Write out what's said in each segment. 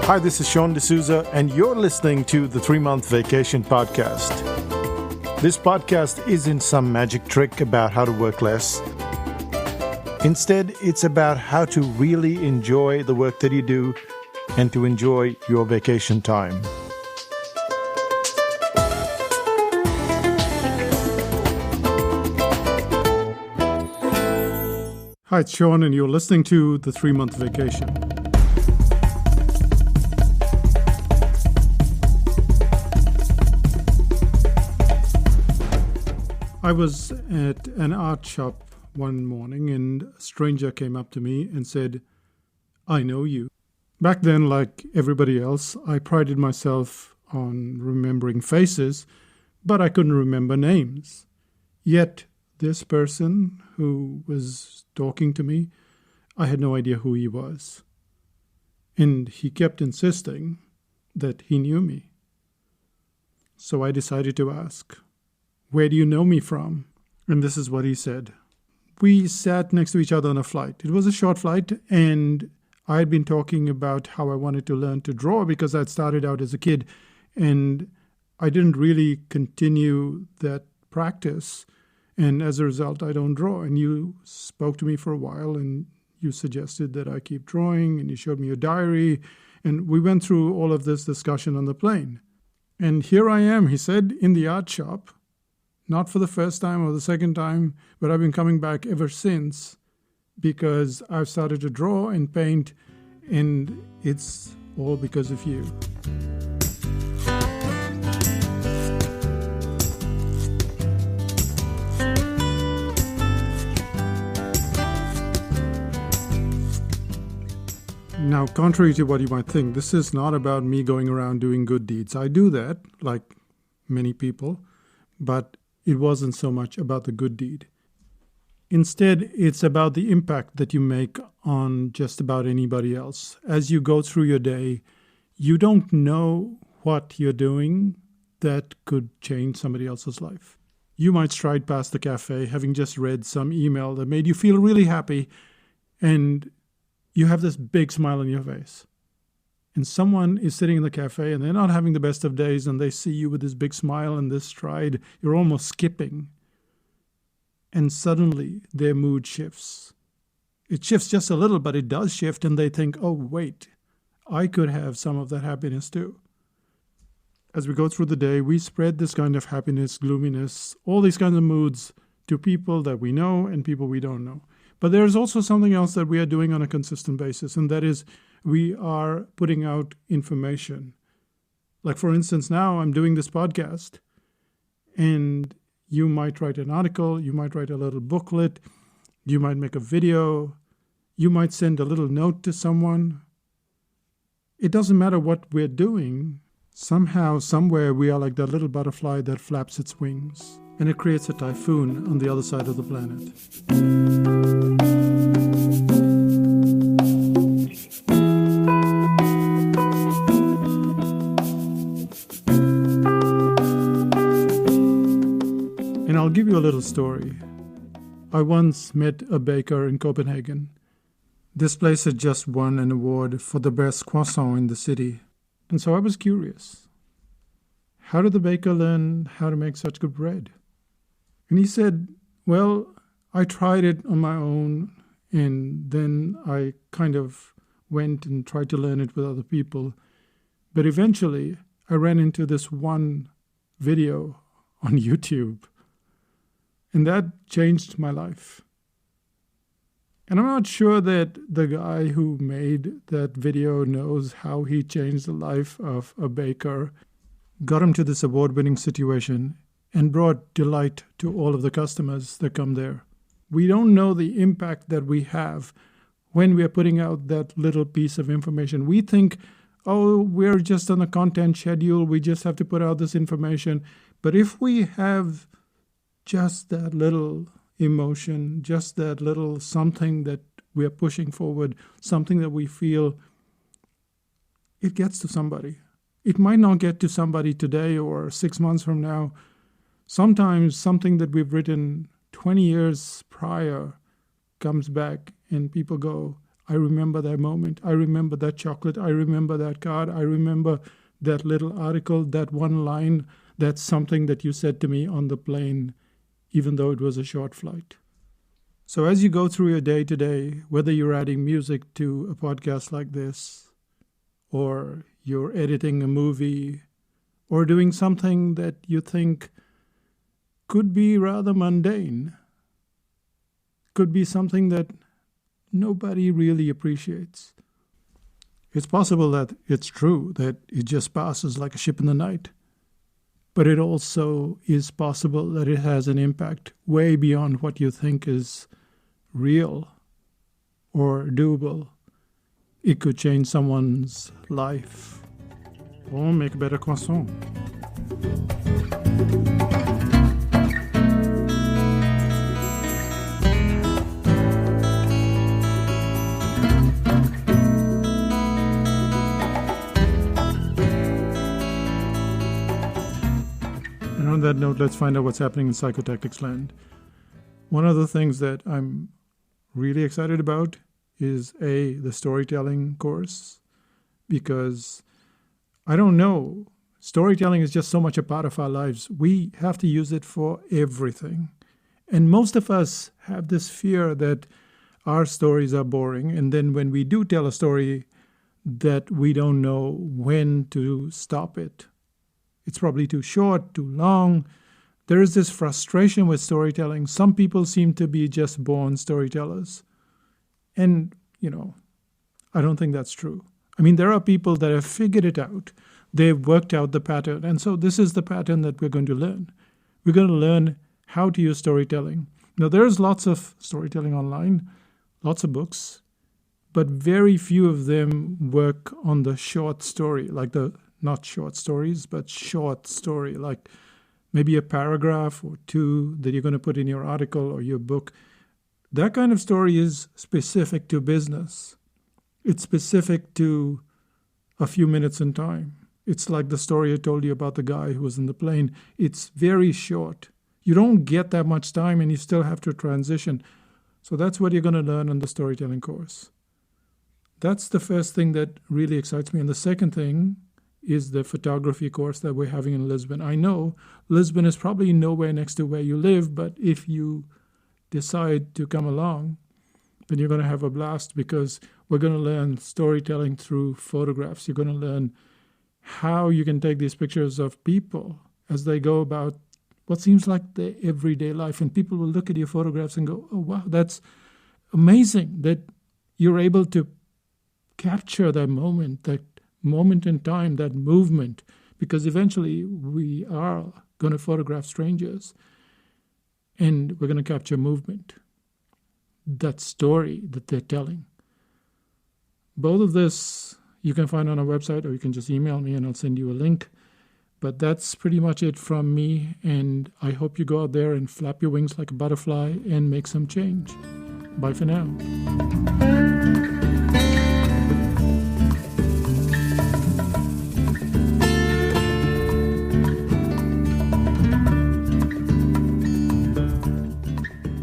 Hi, this is Sean D'Souza, and you're listening to the 3-Month Vacation Podcast. This podcast isn't some magic trick about how to work less. Instead, it's about how to really enjoy the work that you do and to enjoy your vacation time. Hi, it's Sean, and you're listening to the 3-Month Vacation. I was at an art shop one morning and a stranger came up to me and said, "I know you." Back then, like everybody else, I prided myself on remembering faces, but I couldn't remember names. Yet, this person who was talking to me, I had no idea who he was. And he kept insisting that he knew me. So I decided to ask, "Where do you know me from?" And this is what he said. We sat next to each other on a flight. It was a short flight, and I had been talking about how I wanted to learn to draw because I'd started out as a kid, and I didn't really continue that practice. And as a result, I don't draw. And you spoke to me for a while, and you suggested that I keep drawing, and you showed me your diary. And we went through all of this discussion on the plane. And here I am, he said, in the art shop. Not for the first time or the second time, but I've been coming back ever since because I've started to draw and paint, and it's all because of you. Now, contrary to what you might think, this is not about me going around doing good deeds. I do that, like many people, but it wasn't so much about the good deed. Instead, it's about the impact that you make on just about anybody else. As you go through your day, you don't know what you're doing that could change somebody else's life. You might stride past the cafe having just read some email that made you feel really happy, and you have this big smile on your face. And someone is sitting in the cafe and they're not having the best of days, and they see you with this big smile and this stride. You're almost skipping. And suddenly their mood shifts. It shifts just a little, but it does shift, and they think, oh, wait, I could have some of that happiness too. As we go through the day, we spread this kind of happiness, gloominess, all these kinds of moods to people that we know and people we don't know. But there's also something else that we are doing on a consistent basis, and that is we are putting out information. Like, for instance, now I'm doing this podcast, and you might write an article, you might write a little booklet, you might make a video, you might send a little note to someone. It doesn't matter what we're doing. Somehow, somewhere, we are like that little butterfly that flaps its wings, and it creates a typhoon on the other side of the planet. And I'll give you a little story. I once met a baker in Copenhagen. This place had just won an award for the best croissant in the city. And so I was curious. How did the baker learn how to make such good bread? And he said, well, I tried it on my own, and then I kind of went and tried to learn it with other people. But eventually, I ran into this one video on YouTube, and that changed my life. And I'm not sure that the guy who made that video knows how he changed the life of a baker, got him to this award-winning situation, and brought delight to all of the customers that come there. We don't know the impact that we have when we are putting out that little piece of information. We think, oh, we're just on a content schedule, we just have to put out this information. But if we have just that little emotion, just that little something that we are pushing forward, something that we feel, it gets to somebody. It might not get to somebody today or 6 months from now. Sometimes something that we've written 20 years prior comes back and people go, I remember that moment. I remember that chocolate. I remember that card. I remember that little article, that one line. That's something that you said to me on the plane, even though it was a short flight. So as you go through your day today, whether you're adding music to a podcast like this, or you're editing a movie, or doing something that you think could be rather mundane, could be something that nobody really appreciates. It's possible that it's true, that it just passes like a ship in the night. But it also is possible that it has an impact way beyond what you think is real or doable. It could change someone's life or make a better croissant. And on that note, let's find out what's happening in psychotactics land. One of the things that I'm really excited about is the storytelling course, because I don't know, storytelling is just so much a part of our lives. We have to use it for everything. And most of us have this fear that our stories are boring, and then when we do tell a story, that we don't know when to stop it. It's probably too short, too long. There is this frustration with storytelling. Some people seem to be just born storytellers. And, I don't think that's true. I mean, there are people that have figured it out. They've worked out the pattern. And so this is the pattern that we're going to learn. We're going to learn how to use storytelling. Now, there's lots of storytelling online, lots of books, but very few of them work on the short story, not short stories, but short story, like maybe a paragraph or two that you're going to put in your article or your book. That kind of story is specific to business. It's specific to a few minutes in time. It's like the story I told you about the guy who was in the plane. It's very short. You don't get that much time and you still have to transition. So that's what you're going to learn on the storytelling course. That's the first thing that really excites me. And the second thing is the photography course that we're having in Lisbon. I know Lisbon is probably nowhere next to where you live, but if you decide to come along, then you're going to have a blast, because we're going to learn storytelling through photographs. You're going to learn how you can take these pictures of people as they go about what seems like their everyday life. And people will look at your photographs and go, oh, wow, that's amazing that you're able to capture that moment in time, that movement, because eventually we are going to photograph strangers and we're going to capture movement, that story that they're telling. Both of this you can find on our website, or you can just email me and I'll send you a link. But that's pretty much it from me, and I hope you go out there and flap your wings like a butterfly and make some change. Bye for now.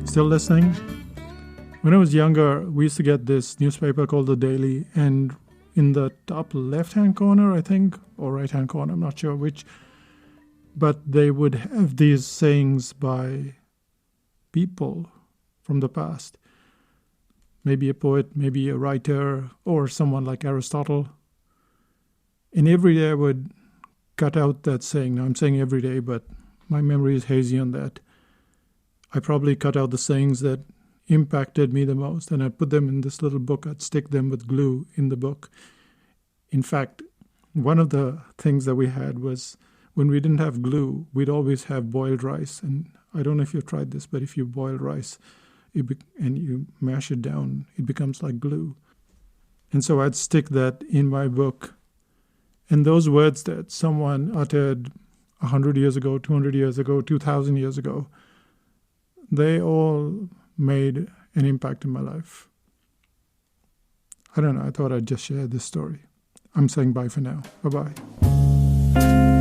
Still listening? When I was younger, we used to get this newspaper called The Daily, and in the top left-hand corner, I think, or right-hand corner, I'm not sure which, but they would have these sayings by people from the past. Maybe a poet, maybe a writer, or someone like Aristotle. And every day I would cut out that saying. Now I'm saying every day, but my memory is hazy on that. I probably cut out the sayings that impacted me the most, and I'd put them in this little book. I'd stick them with glue in the book. In fact, one of the things that we had was when we didn't have glue, we'd always have boiled rice. And I don't know if you've tried this, but if you boil rice and you mash it down, it becomes like glue. And so I'd stick that in my book. And those words that someone uttered 100 years ago, 200 years ago, 2,000 years ago, they all made an impact in my life. I don't know. I thought I'd just share this story. I'm saying bye for now. Bye-bye.